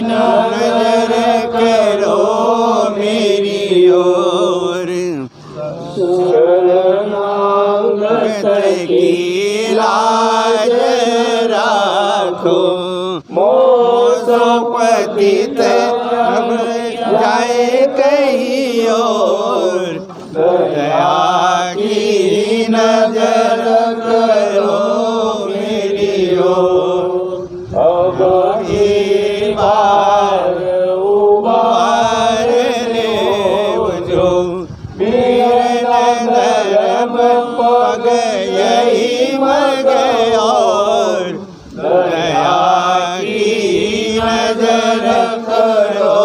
नजर करो मेरी ओर, शरणागत की लाज राखो, मोसो पतित अब जाए कहीं और, दया की नजर करो मेरी ओर। अब की बार उबार ले जो मेरे नरम पग यही मग और, दया की नजर करो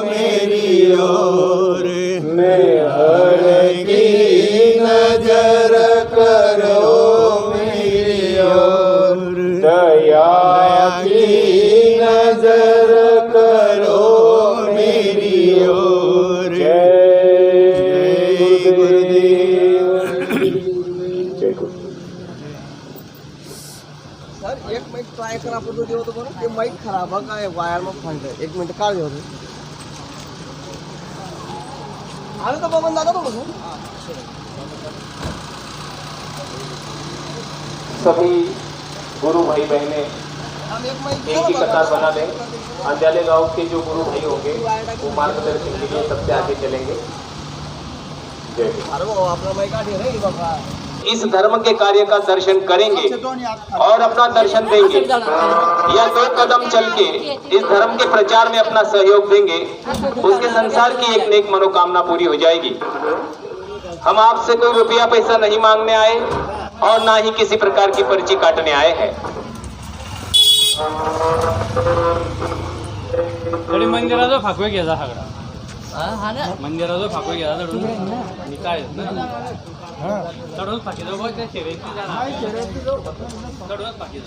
मेरी ओर, मेहर की नजर करो मेरी ओर, दया की नजर करो मेरी ओर। जय गुरुदेव। जय गुरुदेव। सर एक माइक ट्राय करा आपण जो होतो बरं ते माइक खराब आहे काय वायर मग फांडलं 1 मिनिट काढ होतो आलं तर बबन दादा बोलू सभी गुरु भाई बहने हम एक माइक एक ही कतार बना लें। अंजाले गांव के जो गुरु भाई होंगे वो मार्गदर्शन के लिए सबसे आगे चलेंगे। जय हिंद। अरे वो अपना माइक आठे रे बाबा इस धर्म के कार्य का दर्शन करेंगे और अपना दर्शन देंगे, या 2 कदम चल के इस धर्म के प्रचार में अपना सहयोग देंगे, उसके संसार की एक नेक मनोकामना पूरी हो जाएगी। हम आपसे कोई रुपया पैसा नहीं मांगने आए और ना ही किसी प्रकार की पर्ची काटने आए हैं। थोडी मंदिराचो फाकवे घ्यायचा सगळा मंदिराचो फाकवे घ्यायचा चढून आणि काय चढून फाकी जाऊ त्या चढूनच फाकी जाऊ।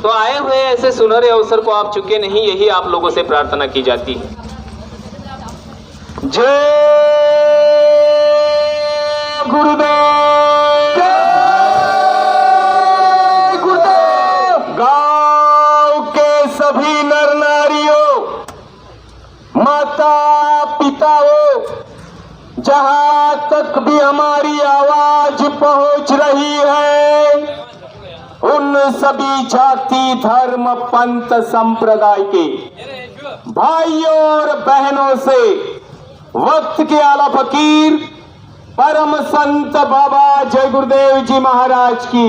तो आए हुए ऐसे सुनहरे अवसर को आप चुके नहीं, यही आप लोगों से प्रार्थना की जाती है। जय गुरुदेव। जय गुरुदेव। गांव के सभी नर नारियों, माता पिताओं, जहां तक भी हमारी आवाज पहुंच रही है, उन सभी जाति धर्म पंथ संप्रदाय के भाइयों और बहनों से वक्त के आला फकीर परम संत बाबा जय गुरुदेव जी महाराज की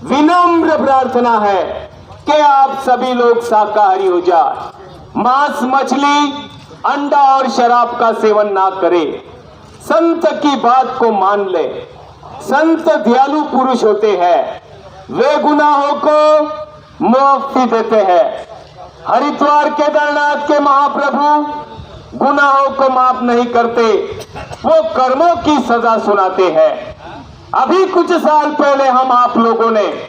विनम्र प्रार्थना है कि आप सभी लोग शाकाहारी हो जाए, मांस मछली अंडा और शराब का सेवन ना करें, संत की बात को मान ले। संत दयालु पुरुष होते हैं, वे गुनाहों को माफी देते हैं। हरिद्वार केदारनाथ के महाप्रभु गुनाहों को माफ नहीं करते, वो कर्मों की सजा सुनाते हैं। अभी कुछ साल पहले हम आप लोगों ने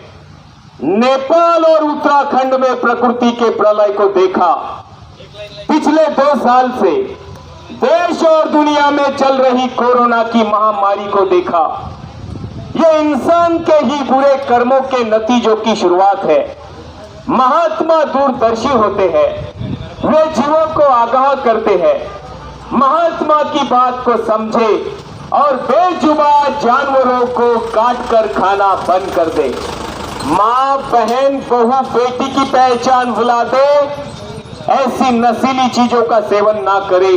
नेपाल और उत्तराखंड में प्रकृति के प्रलय को देखा। पिछले 2 साल से देश और दुनिया में चल रही कोरोना की महामारी को देखा। ये इंसान के ही बुरे कर्मों के नतीजों की शुरुआत है। महात्मा दूरदर्शी होते हैं, वे जीवों को आगाह करते हैं, महात्मा की बात को समझे और बेजुबान जानवरों को काट कर खाना बंद कर दे। माँ बहन बहू बेटी की पहचान भुला दे, ऐसी नशीली चीजों का सेवन ना करे,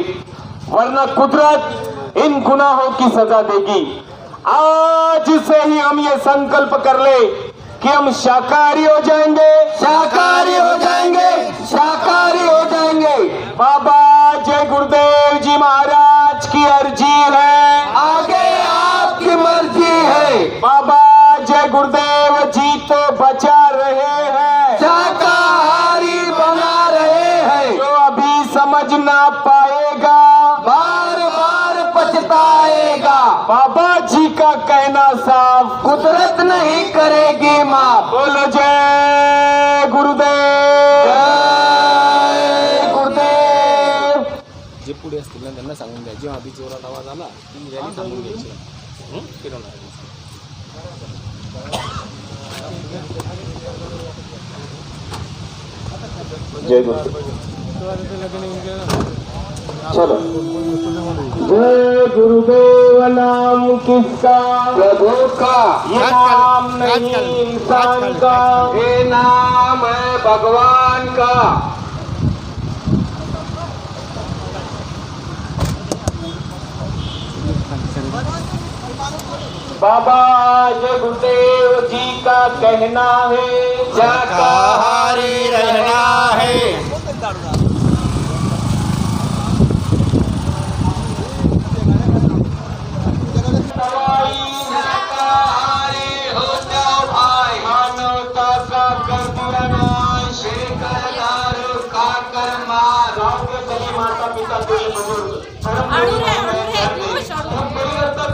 वरना कुदरत इन गुनाहों की सजा देगी। आज से ही हम ये संकल्प कर ले कि हम शाकाहारी हो जाएंगे, शाकाहारी हो जाएंगे, शाकाहारी हो जाएंगे। बाबा जय गुरुदेव जी महाराज की अर्जी है, आगे आपकी मर्जी है। बाबा जय गुरुदेव जी तो बचा रहे हैं, शाकाहारी बना रहे हैं। जो अभी समझ ना पाएगा बार बार पछताएगा। बाबा जी का कहना साफ, कुदरत नहीं करेगी माफ। बोलो जय गुरुदेव, जय गुरुदेव। जे पुढे असतील ना त्यांना सांगून द्या, जेव्हा आधी जोरात आवाज आला ती रॅली थांबून घ्यायची, फिरवणार जय गुरुदेव। चलो। जय गुरुदेव नाम किसका? प्रभु का। ये नाम नहीं इंसान का, ये नाम है भगवान का। बाबा जय गुरुदेव जी का कहना है शाकाहारी रहना है। माता पिता कोई बुजुर्ग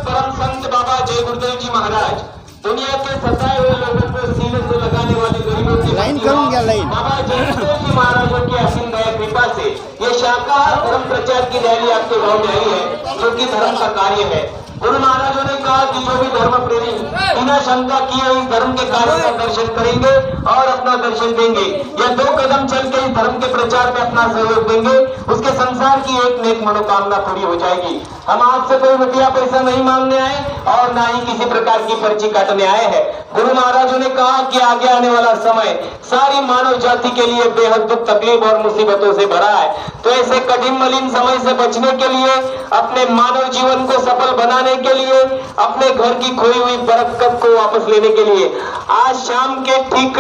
परम संत बाबा जय गुरुदेव जी महाराज दुनिया के सताए हुए लोगों को सीने से लगाने वाले गरीबों की लाइन करूंगा लाइन बाबा जय गुरुदेव जी महाराजों की असीम दया कृपा से ये शाकाहार धर्म प्रचार की रैली आपके गांव में आई है, जो कि धर्म का कार्य है। गुरु महाराजों ने कहा कि जो भी धर्म प्रेमी बिना शंका किए इस धर्म के कार्य का दर्शन करेंगे और अपना दर्शन देंगे या 2 कदम चल के इस धर्म के प्रचार में अपना सहयोग देंगे, उसके संसार की एक नेक मनोकामना पूरी हो जाएगी। हम आपसे कोई रुपया पैसा नहीं मांगने आए और ना ही किसी प्रकार की पर्ची काटने आए हैं। गुरु महाराजों ने कहा कि आगे आने वाला समय सारी मानव जाति के लिए बेहद दुख तकलीफ और मुसीबतों से भरा है, तो ऐसे कठिन मलिन समय से बचने के लिए, अपने मानव जीवन को सफल बनाने के लिए, अपने घर की खोई हुई बरकत को वापस लेने के लिए आज शाम के ठीक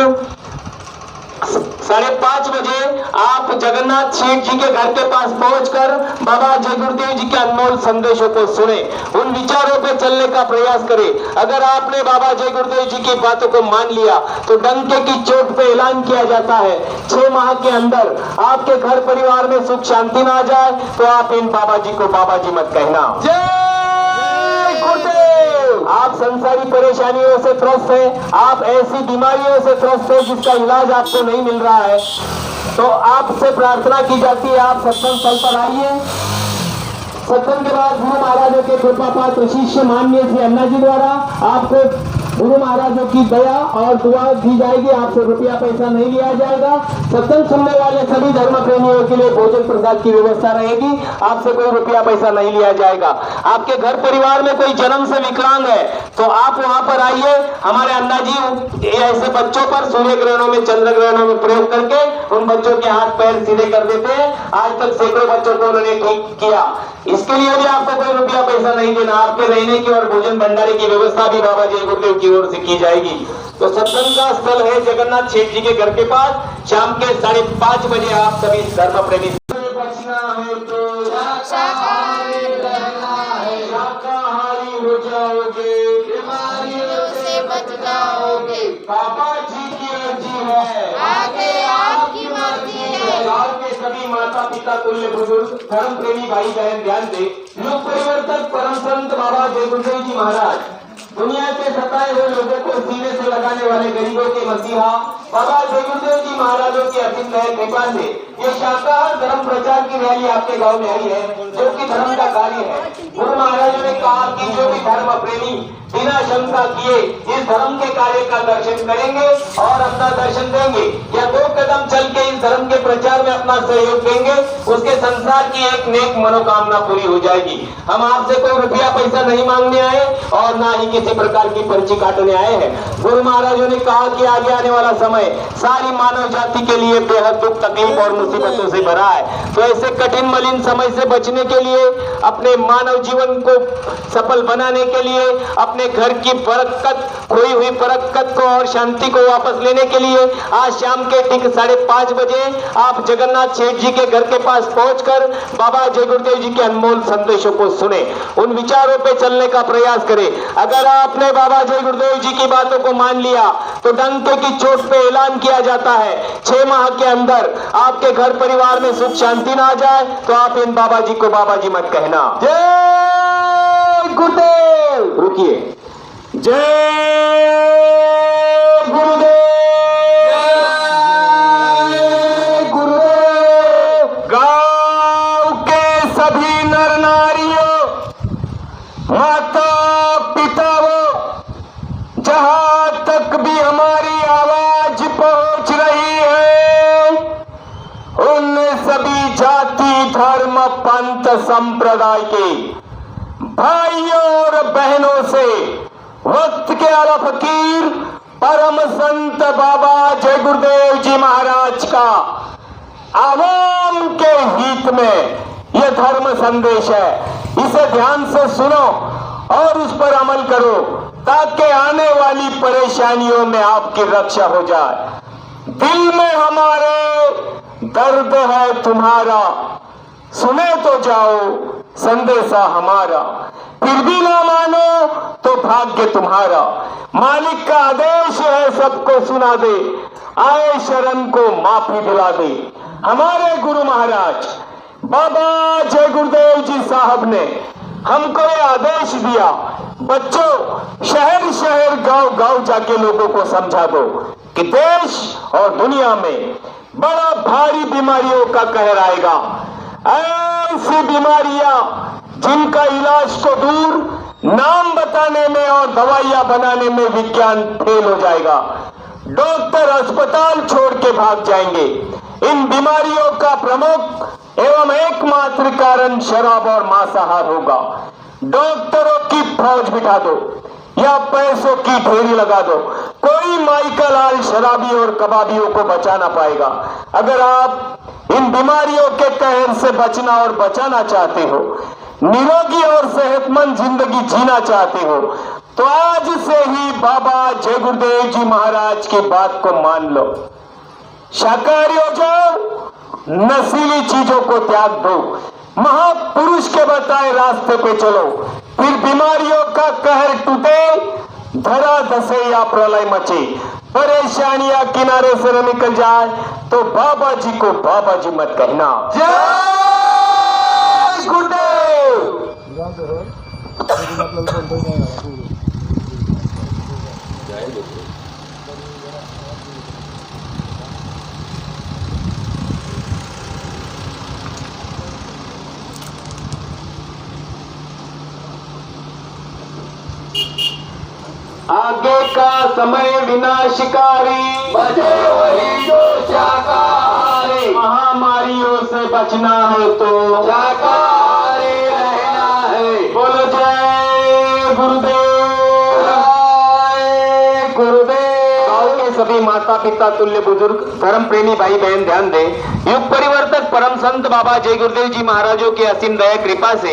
5:30 बजे आप जगन्नाथ सेठ जी के घर के पास पहुंचकर बाबा जय गुरुदेव जी के अनमोल संदेशों को सुने, उन विचारों पे चलने का प्रयास करें। अगर आपने बाबा जय गुरुदेव जी की बातों को मान लिया तो डंके की चोट पे ऐलान किया जाता है 6 माह के अंदर आपके घर परिवार में सुख शांति ना आ जाए तो आप इन बाबा जी को बाबा जी मत कहना। जय गुरुदेव। आप संसारी परेशानियों से त्रस्त हैं, आप ऐसी बीमारियों से त्रस्त हैं जिसका इलाज आपको नहीं मिल रहा है, तो आपसे प्रार्थना की जाती है आप सत्संग स्थल पर आइए। सत्संग के बाद गुरु महाराजों के कृपा पात्र शिष्य माननीय श्री अन्ना जी द्वारा आपको गुरु महाराजों की दया और दुआ दी जाएगी। आपसे रुपया पैसा नहीं लिया जाएगा। सत्संग सुनने वाले सभी धर्म प्रेमियों के लिए भोजन प्रसाद की व्यवस्था रहेगी। आपसे कोई रुपया पैसा नहीं लिया जाएगा। आपके घर परिवार में कोई जन्म से विकलांग है तो आप वहां पर आइए। हमारे अन्ना जी ऐसे बच्चों पर सूर्य ग्रहणों में, चंद्र ग्रहणों में प्रयोग करके उन बच्चों के हाथ पैर सीधे कर देते हैं। आज तक सैकड़ों बच्चों को उन्होंने ठीक किया। इसके लिए भी आपको कोई रुपया पैसा नहीं देना। आपके रहने की और भोजन भंडारे की व्यवस्था भी बाबा जय गुरुदेव की ओर से की जाएगी। तो सत्संग का स्थल है जगन्नाथ सेठ जी के घर के पास। शाम के 5:30 बजे आप सभी धर्म प्रेमी बचना है तो शाकाहारी रहना है, शाकाहारी हो जाओगे, बीमारियों से बच जाओगे। बाबा जी की अर्जी है, आगे आपकी मर्जी है। गाँव के सभी माता पिता तुल्य बुजुर्ग धर्म प्रेमी भाई बहन ध्यान दे। युग परिवर्तक परम संत बाबा जय गुरुदेव जी महाराज दुनिया के सताए हुए लोगों को सीने से लगाने वाले गरीबों के मसीहा बाबा जय गुरुदेव जी महाराजों की असीम दया कृपा से ये शाकाहार धर्म प्रचार की रैली आपके गांव में आई है, जो कि धर्म का कार्य है। गुरु महाराजों ने कहा कि जो भी धर्म प्रेमी बिना शंका किए इस धर्म के कार्य का दर्शन करेंगे और अपना दर्शन देंगे या 2 कदम चल के इस धर्म के प्रचार में अपना सहयोग देंगे, उसके संसार की एक नेक मनोकामना पूरी हो जाएगी। हम आपसे कोई रुपया पैसा नहीं मांगने आए और ना ही किसी प्रकार की पर्ची काटने आए हैं। गुरु महाराजों ने कहा कि आगे आने वाला समय सारी मानव जाति के लिए बेहद दुख तकलीफ और मुसीबतों से भरा है, तो ऐसे कठिन मलिन समय से बचने के लिए, अपने मानव जीवन को सफल बनाने के लिए, अपने घर की बरकत, खोई हुई बरकत को और शांति को वापस लेने के लिए आज शाम के ठीक 5:30 बजे आप जगन्नाथ सेठ जी के घर के पास पहुंचकर बाबा जय गुरुदेव जी के अनमोल संदेशों को सुने, उन विचारों पे चलने का प्रयास करें। अगर आपने बाबा जय गुरुदेव जी की बातों को मान लिया तो डंके की चोट पे ऐलान किया जाता है 6 माह के अंदर आपके घर परिवार में सुख शांति ना आ जाए तो आप इन बाबा जी को बाबा जी मत कहना। जय गुरुदेव। रुकिए। जय गुरुदेव। जय गुरुदेव। गांव के सभी नर नारियों, माता पिताओं, जहां तक भी हमारी आवाज पहुंच रही है, संप्रदाय के भाइयों और बहनों से वक्त के आला फकीर परम संत बाबा जय गुरुदेव जी महाराज का आवाम के हित में यह धर्म संदेश है। इसे ध्यान से सुनो और उस पर अमल करो ताकि आने वाली परेशानियों में आपकी रक्षा हो जाए। दिल में हमारे दर्द है तुम्हारा, सुने तो जाओ संदेशा हमारा, फिर भी ना मानो तो भाग्य तुम्हारा। मालिक का आदेश है सबको सुना दे, आए शरण को माफी दिला दे। हमारे गुरु महाराज बाबा जय गुरुदेव जी साहब ने हमको ये आदेश दिया, बच्चों शहर शहर गांव गांव जाके लोगों को समझा दो कि देश और दुनिया में बड़ा भारी बीमारियों का कहर आएगा। ऐसी बीमारियां जिनका इलाज को दूर, नाम बताने में और दवाइयां बनाने में विज्ञान फेल हो जाएगा। डॉक्टर अस्पताल छोड़ के भाग जाएंगे। इन बीमारियों का प्रमुख एवं एकमात्र कारण शराब और मांसाहार होगा। डॉक्टरों की फौज बिठा दो या पैसों की ढेरी लगा दो, कोई माई का लाल शराबी और कबाबियों को बचा ना पाएगा। अगर आप इन बीमारियों के कहर से बचना और बचाना चाहते हो, निरोगी और सेहतमंद जिंदगी जीना चाहते हो, तो आज से ही बाबा जय गुरुदेव जी महाराज की बात को मान लो। शाकाहारी हो जाओ, नशीली चीजों को त्याग दो, महापुरुष के बताए रास्ते पे चलो, फिर बीमारियों का कहर टूटे, धरा धसे या प्रलय मचे, परेशानियां किनारे से न निकल जाए तो बाबा जी को बाबा जी मत कहना। जय गुरुदेव। आगे का समय विनाशकारी, बचे वही जो शाकाहारी। महामारियों से बचना है तो शाकाहारी रहना है। बोलो जय गुरुदेव, जय गुरुदेव। गाँव के सभी माता पिता तुल्य बुजुर्ग धर्म प्रेमी भाई बहन ध्यान दें। युग परिवर्तक परम संत बाबा जय गुरुदेव जी महाराजों के असीम दया कृपा से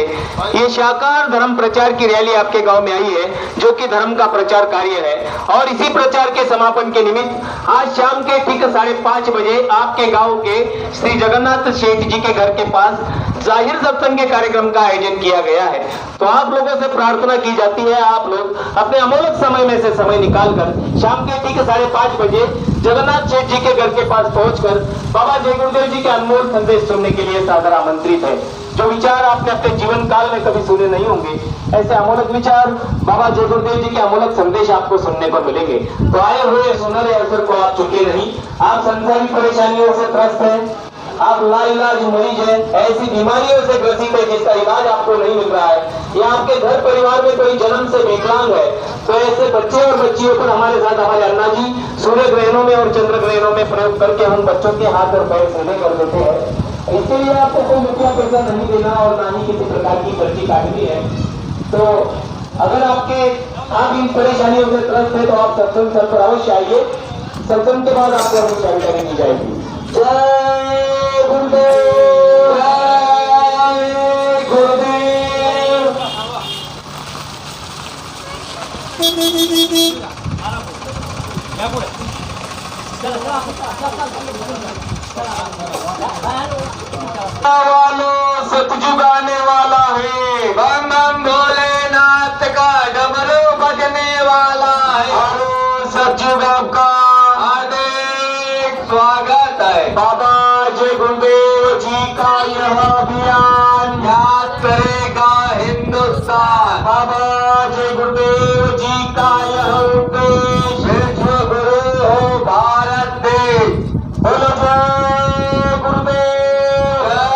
ये शाकाहार धर्म प्रचार की रैली आपके गांव में आई है, जो कि धर्म का प्रचार कार्य है। और इसी प्रचार के समापन के निमित्त आज शाम के ठीक 5:30 बजे आपके गांव के श्री जगन्नाथ शेठ जी के घर के पास जाहिर सत्संग के कार्यक्रम का आयोजन किया गया है। तो आप लोगों से प्रार्थना की जाती है, आप लोग अपने अमूल्य समय में से समय निकालकर शाम के ठीक 5:30 बजे जगन्नाथ शेठ जी के घर के पास पहुंचकर बाबा जय गुरुदेव जी के अनमोल संदेश सुनने के लिए सादर आमंत्रित है। जो विचार आपने अपने जीवन काल में कभी सुने नहीं होंगे, ऐसे अमूलक विचार, बाबा जय गुरुदेव जी के अमूलक संदेश आपको सुनने को मिलेंगे। तो आए हुए सुनहरे अवसर को आप चुके नहीं। आप संसारिक परेशानियों से त्रस्त हैं, आप लाइलाज मरीज हैं, ऐसी बीमारियों से ग्रसित है जिसका इलाज आपको नहीं मिल रहा है, या आपके घर परिवार में कोई जन्म से विकलांग है, तो ऐसे बच्चे और बच्चियों पर हमारे साथ हमारे अन्ना जी सूर्य ग्रहणों में और चंद्र ग्रहणों में प्रयोग करके हम बच्चों के हाथ और पैर सीधे कर देते हैं। इसके लिए आपको कोई रुपया पैसा नहीं देना और ना ही किसी प्रकार की पर्ची काटनी है। तो अगर आप इन परेशानियों से त्रस्त है तो आप सत्संग स्थल पर अवश्य आइए। सत्संग के बाद आपको अपनी जानकारी दी जाएगी। जय गुरुदेव, जय गुरुदेव। वालों सतजुगाने वाला है, बम बम भोलेनाथ का डमरू बजने वाला है। सतयुग आपका हार्दिक स्वागत है। बाबा जय गुरुदेव जी का यह अभियान याद करेगा हिंदुस्तान। बाबा जय गुरुदेव जी का यह उद्देश्य विश्व गुरु हो भारत देश। बोलो जय गुरुदेव, जय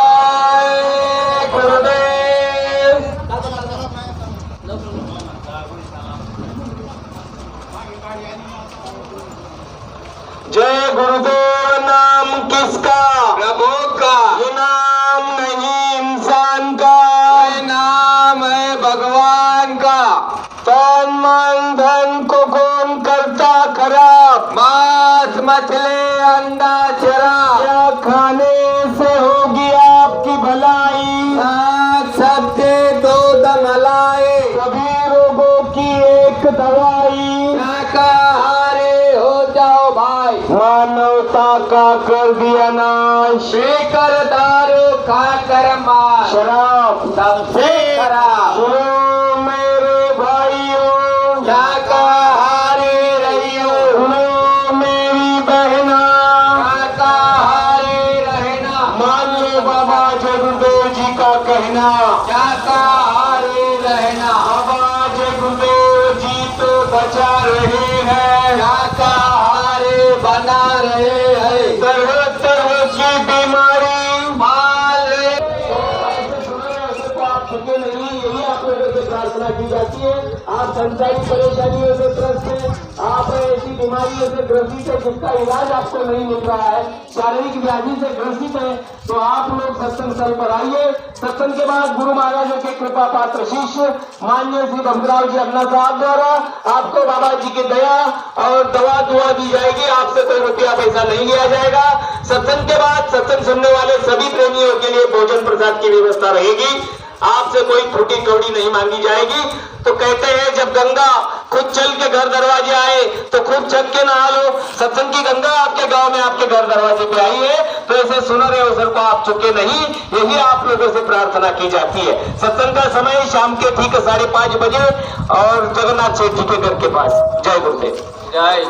गुरुदेव। जय गुरुदेव नाम किसका? प्रभु का। ये नाम नहीं इंसान का। कर दिया नाश, पीकर दारू खाकर मार, शराब सबसे खराब। सुनो मेरे भाइयों, शाकाहारी रहियो, सुनो मेरी बहना, शाकाहारी रहना, मान लो बाबा जय गुरुदेव जी का कहना। शाकाहारी रहना, बाबा जय गुरुदेव जी तो बचा रहे हैं, शाकाहारी बना रहे हैं, तरह तरह की बीमारी माल रहे। आप झुके नहीं, यही आप लोगों से प्रार्थना की जाती है। आप संसारी परेशानियों से त्रस्त हैं, आप ऐसी बीमारियों से ग्रसित है जिसका इलाज आपको नहीं मिल रहा है, शारीरिक व्याधि से ग्रसित है, तो आप लोग सत्संग स्थल पर आइए। सत्संग के बाद गुरु महाराजों के कृपा पात्र शिष्य माननीय श्री भद्रराव जी अन्ना साहब द्वारा आपको बाबा जी की दया और दवा दुआ दी जाएगी। आपसे कोई रुपया पैसा नहीं लिया जाएगा। सत्संग के बाद सत्संग सुनने वाले सभी प्रेमियों के लिए भोजन प्रसाद की व्यवस्था रहेगी। आपसे कोई त्रुटि कौड़ी नहीं मांगी जाएगी। तो कहते हैं जब गंगा खुद चल के घर दरवाजे आए तो खूब छक के नहा लो। सत्संग की गंगा आपके गांव में आपके घर दरवाजे पे आई है, तो ऐसे सुनहरे अवसर को आप चुके नहीं, यही आप लोगों से प्रार्थना की जाती है। सत्संग का समय शाम के ठीक 5:30 बजे और जगन्नाथ सेठ जी के घर के पास। जय गुरुदेव। जय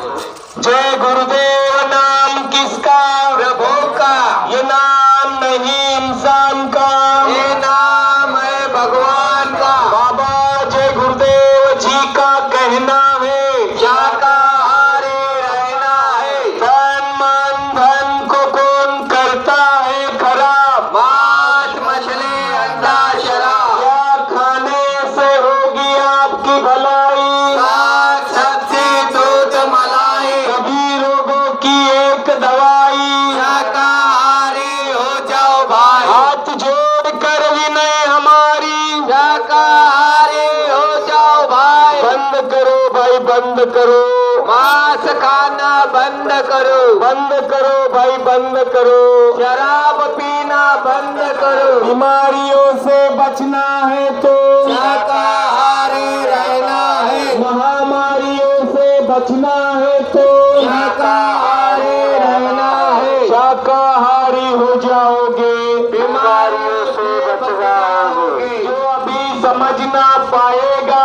जय गुरुदेव। नाम किसका? प्रभु का। ये नाम नहीं इंसान का, ये नाम है भगवान का। बाबा जय गुरुदेव जी का कहना है शाकाहारी रहना है, तन मन धन को कौन करता है खराब, मांस मछली अंडा शराब, क्या खाने से होगी आपकी भलाई, साग सब्जी दूध मलाई, सभी रोगों की एक दवाई। शाकाहारी हो जाओ भाई, हाथ जोड़ कर विनय हमारी, शाकाहारी हो जाओ भाई, बंद करो भाई बंद करो, मांस खाना बंद करो, बंद करो भाई बंद करो, शराब पीना बंद करो, बीमारियों से बचना है तो शाकाहारी रहना है, महामारियों से बचना है तो शाकाहारी रहना है, शाकाहारी हो जाओगे, बीमारियों से बच जाओगे, जो अभी समझ ना पाएगा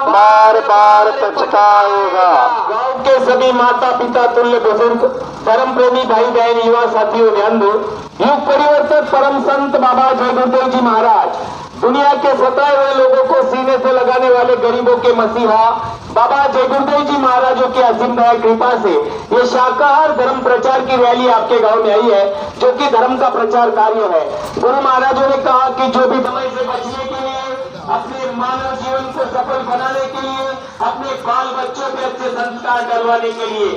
बार बार पछताएगा। गांव के सभी माता पिता तुल्य बुजुर्ग धर्म प्रेमी भाई बहन युवा साथियों ध्यान दो। युग परिवर्तक परम संत बाबा जय गुरुदेव जी महाराज दुनिया के सताए हुए लोगों को सीने से लगाने वाले गरीबों के मसीहा बाबा जय गुरुदेव जी महाराजों की असीम दया कृपा से ये शाकाहार धर्म प्रचार की रैली आपके गांव में आई है, जो कि धर्म का प्रचार कार्य है। गुरु महाराजों ने कहा कि जो भी समय से बचने के लिए, अपने मानव जीवन को सफल बनाने के लिए, अपने बाल बच्चों पे अच्छे संस्कार डलवाने के लिए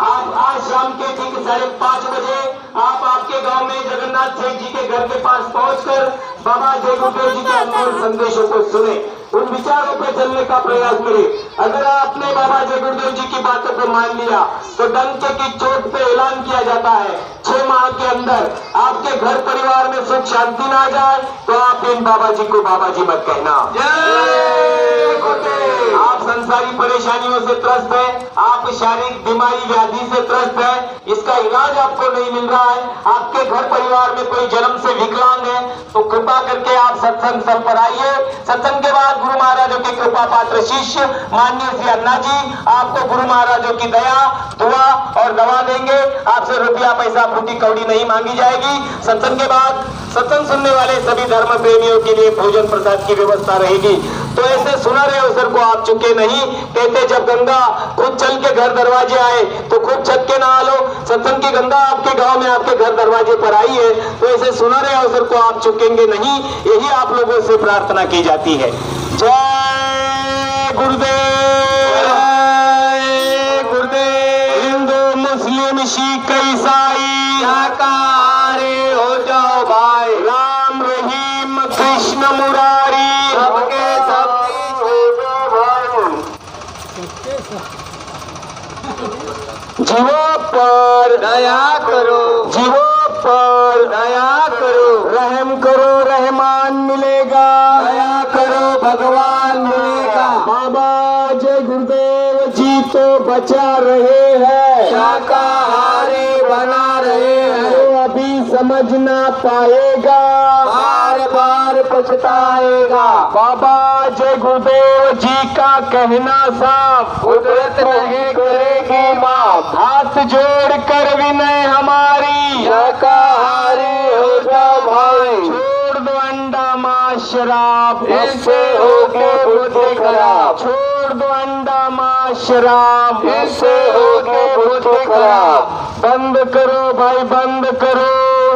आप आज शाम के ठीक 5:30 बजे आप आपके गांव में जगन्नाथ सेठ जी के घर के पास पहुंचकर बाबा जय गुरुदेव जी के अनमोल संदेशों को सुने, उन विचारों पर चलने का प्रयास करें। अगर आपने बाबा जय गुरुदेव जी की बातों को मान लिया तो डंके की चोट पे ऐलान किया जाता है 6 माह के अंदर आपके घर परिवार में सुख शांति ना आ जाए तो आप इन बाबा जी को बाबा जी मत कहना। जय गुरुदेव। आप संसारी परेशानियों से त्रस्त है, आप शारीरिक बीमारी व्याधि से त्रस्त है, इसका इलाज आपको नहीं मिल रहा है, आपके घर परिवार में कोई जन्म से विकलांग है, तो कृपा करके आप सत्संग स्थल पर आइए। सत्संग के बाद गुरु महाराजों के कृपा पात्र शिष्य माननीय श्री अन्ना जी आपको गुरु महाराजों की दया दुआ और दवा देंगे। आपसे रुपया पैसा फूटी कौड़ी नहीं मांगी जाएगी। सत्संग के बाद सत्संग सुनने वाले सभी धर्म प्रेमियों के लिए भोजन प्रसाद की व्यवस्था रहेगी। तो ऐसे सुनहरे अवसर को आप चुके नहीं। कहते जब गंगा खुद चल के घर दरवाजे आए तो खूब छक के नहा लो। सत्संग की गंगा आपके गांव में आपके घर दरवाजे पर आई है, तो ऐसे सुनहरे अवसर को आप चुकेंगे नहीं, यही आप लोगों से प्रार्थना की जाती है। जय गुरुदेव। जय गुरुदेव। हिंदू मुस्लिम सिख ईसाई शाकाहारी हो जाओ भाई, राम रहीम कृष्ण मुरारी सबके सब जीवों पर दया करो, जीवों पर दया करो, रहम करो, रहमान मिलेगा। दया करो, भगवान मिलेगा। बाबा जय गुरुदेव जी तो बचा रहे हैं, शाकाहारी बना रहे समझ ना पाएगा बार बार पछताएगा। बाबा जय गुरुदेव जी का कहना साफ, कुदरत नहीं करेगी माफ। हाथ जोड़ कर विनय हमारी, शाकाहारी हो जाओ भाई, छोड़ दो अंडा मांस शराब, इससे होगी बुद्धि खराब। छोड़ दो अंडा मांस शराब, इससे होगी बुद्धि खराब। बंद करो भाई बंद करो,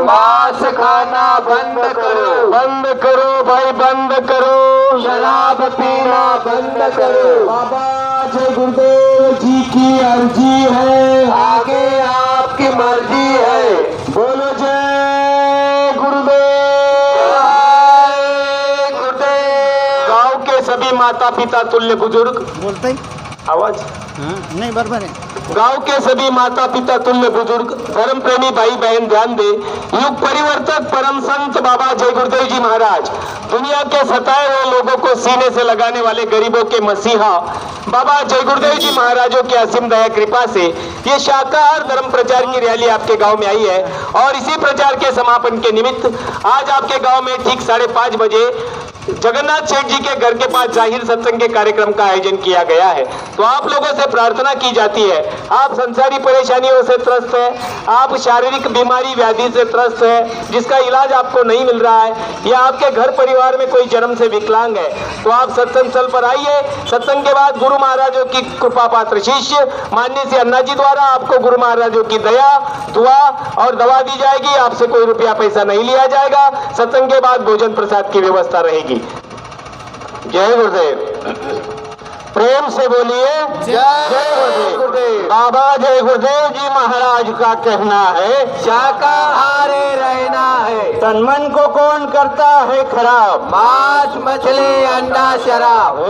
मांस खाना बंद करो, बंद करो भाई बंद करो, शराब पीना बंद करो। बाबा जय गुरुदेव जी की अर्जी है, आगे आपकी मर्जी है। बोलो जय गुरुदेव। जय गुरुदेव। गांव के सभी माता पिता तुल्य बुजुर्ग, बोलते ही आवाज, नहीं बराबर है। गांव के सभी माता पिता तुल्य बुजुर्ग, धर्म प्रेमी भाई बहन ध्यान दे। युग परिवर्तक परम संत बाबा जय गुरुदेव जी महाराज, दुनिया के सताए हुए लोगों को सीने से लगाने वाले गरीबों के मसीहा बाबा जय गुरुदेव जी महाराजों की असीम दया कृपा से ये शाकाहार धर्म प्रचार की रैली आपके गांव में आई है। और इसी प्रचार के समापन के निमित्त आज आपके गांव में ठीक 5:30 बजे जगन्नाथ सेठ जी के घर के पास जाहिर सत्संग के कार्यक्रम का आयोजन किया गया है। तो आप लोगों से प्रार्थना की जाती है, आप संसारी परेशानियों से त्रस्त है, आप शारीरिक बीमारी व्याधि से त्रस्त है जिसका इलाज आपको नहीं मिल रहा है, या आपके घर परिवार में कोई जन्म से विकलांग है, तो आप सत्संग स्थल पर आइए। सत्संग के बाद गुरु महाराजों की कृपा पात्र शिष्य माननीय श्री अन्ना जी द्वारा आपको गुरु महाराजों की दया दुआ और दवा दी जाएगी। आपसे कोई रुपया पैसा नहीं लिया जाएगा। सत्संग के बाद भोजन प्रसाद की व्यवस्था रहेगी। जय गुरुदेव। प्रेम से बोलिए जय गुरुदेव। बाबा जय गुरुदेव जी महाराज का कहना है, शाकाहारी रहना है। तन मन को कौन करता है खराब, मांस मछली अंडा शराब।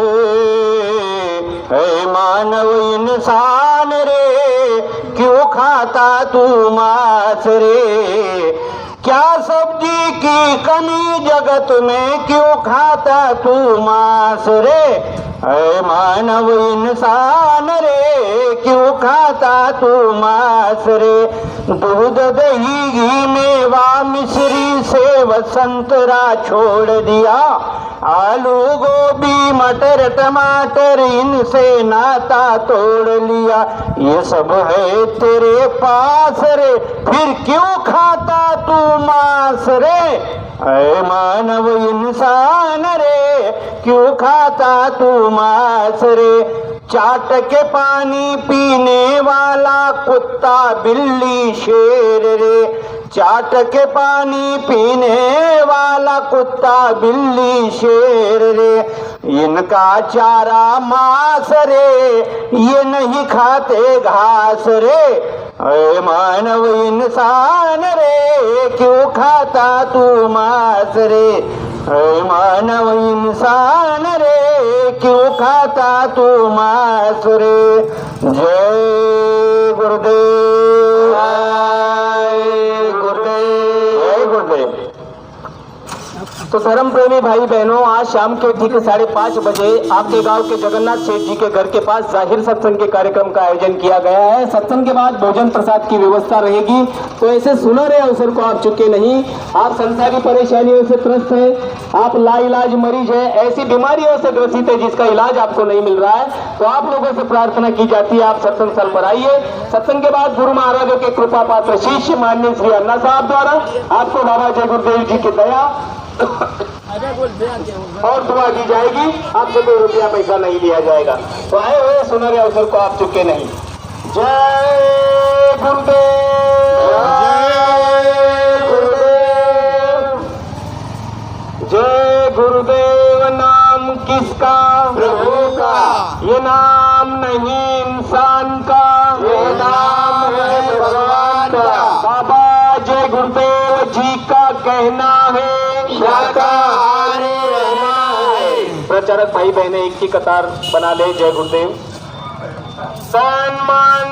हे मानव इंसान रे, क्यों खाता तू मांस रे, क्या सब्जी की कमी जगत में, क्यों खाता तू मांस रे, ऐ मानव इंसान रे, क्यों खाता तू मांस रे। दूध दही घी मेवा मिश्री सेव संतरा छोड़ दिया, आलू गोभी मटर टमाटर इनसे नाता तोड़ लिया। ये सब है तेरे पास रे, फिर क्यों खाता तू मांस रे, ऐ मानव इंसान रे, क्यों खाता तू मांस रे। चाट के पानी पीने वाला कुत्ता बिल्ली शेर रे, चाट के पानी पीने वाला कुत्ता बिल्ली शेर रे, इनका चारा मांस रे, ये नहीं खाते घास रे, ऐ मानव इंसान रे, क्यों खाता तू मांस रे, ऐ मानव इंसान रे, क्यों खाता तू मांस रे। जय गुरुदेव। जय गुरुदेव। जय गुरुदेव। तो धर्म प्रेमी भाई बहनों, आज शाम के ठीक 5:30 बजे आपके गांव के जगन्नाथ सेठ जी के घर के पास जाहिर सत्संग के कार्यक्रम का आयोजन किया गया है। सत्संग के बाद भोजन प्रसाद की व्यवस्था रहेगी। तो ऐसे सुनहरे अवसर को आप चुके नहीं। आप संसारी परेशानियों से त्रस्त है, आप लाइलाज मरीज है, ऐसी बीमारियों से ग्रसित है जिसका इलाज आपको नहीं मिल रहा है, तो आप लोगों से प्रार्थना की जाती है, आप सत्संग स्थल पर आइए। सत्संग के बाद गुरु महाराजों के कृपा पात्र शिष्य माननीय श्री अन्ना साहब द्वारा आपको बाबा जय गुरुदेव जी की दया और दुआ दी जाएगी। आपसे कोई रुपया पैसा नहीं लिया जाएगा। तो आए हुए सुनहरे अवसर को आप चुके नहीं। जय गुरुदेव। जय गुरुदेव। जय गुरुदेव। नाम किसका? प्रभु का। ये नाम नहीं इंसान का, ये नाम है भगवान का। बाबा जय गुरुदेव जी का कहना है, शाकाहारी रहना है। प्रचारक भाई बहने एक की कतार बना ले। जय गुरुदेव। सम्मान